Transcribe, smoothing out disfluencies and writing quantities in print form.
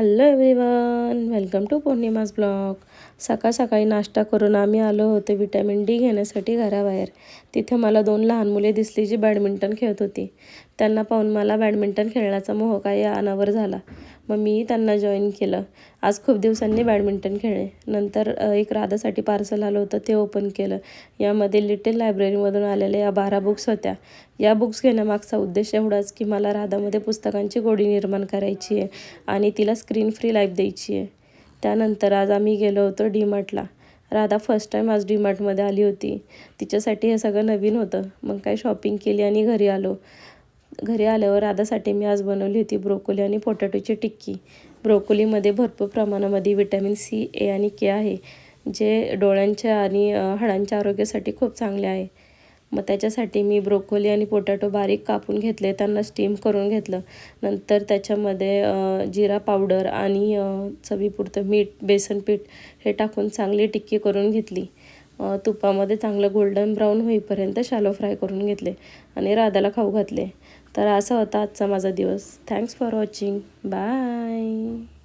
Hello everyone, welcome to Pournima's blog. सकाळ सकाळी नाश्ता करून आम्ही आलो होतो विटॅमिन डी घेण्यासाठी घराबाहेर. तिथे मला 2 लहान मुले दिसली जी बॅडमिंटन खेळत होती. त्यांना पाहून मला बॅडमिंटन खेळण्याचा मोह काही अनावर झाला. मग मी त्यांना जॉईन केलं. आज खूप दिवसांनी बॅडमिंटन खेळले. नंतर एक राधासाठी पार्सल आलं होतं, ते ओपन केलं. यामध्ये लिटिल लायब्ररीमधून आलेल्या या 12 बुक्स होत्या. या बुक्स घेण्यामागचा उद्देश एवढाच की मला राधामध्ये पुस्तकांची गोडी निर्माण करायची आहे आणि तिला स्क्रीन फ्री लाईफ द्यायची आहे. त्यानंतर आज आम्ही गेलो होतो डीमार्टला. राधा फर्स्ट टाईम आज डीमार्टमध्ये आली होती. तिच्यासाठी हे सगळं नवीन होतं. मग काय शॉपिंग केली आणि घरी आलो. घरी आल्यावर राधासाठी मी आज बनवली होती ब्रोकोली आणि पोटॅटोची टिक्की. ब्रोकोलीमध्ये भरपूर प्रमाणामध्ये विटॅमिन सी, ए आणि के आहे, जे डोळ्यांच्या आणि हाडांच्या आरोग्यासाठी खूप चांगले आहे. मग त्याच्यासाठी मी ब्रोकोली आणि पोटॅटो बारीक कापून घेतले, त्यांना स्टीम करून घेतलं. नंतर त्याच्यामध्ये जिरा पावडर आणि चवीपुरतं मीठ, बेसन पीठ हे टाकून चांगली टिक्की करून घेतली. तुपामध्ये चांगलं गोल्डन ब्राऊन होईपर्यंत शॅलो फ्राय करून घेतले आणि राधाला खाऊ घातले. तर असा होता आजचा माझा दिवस. Thanks for watching. बाय.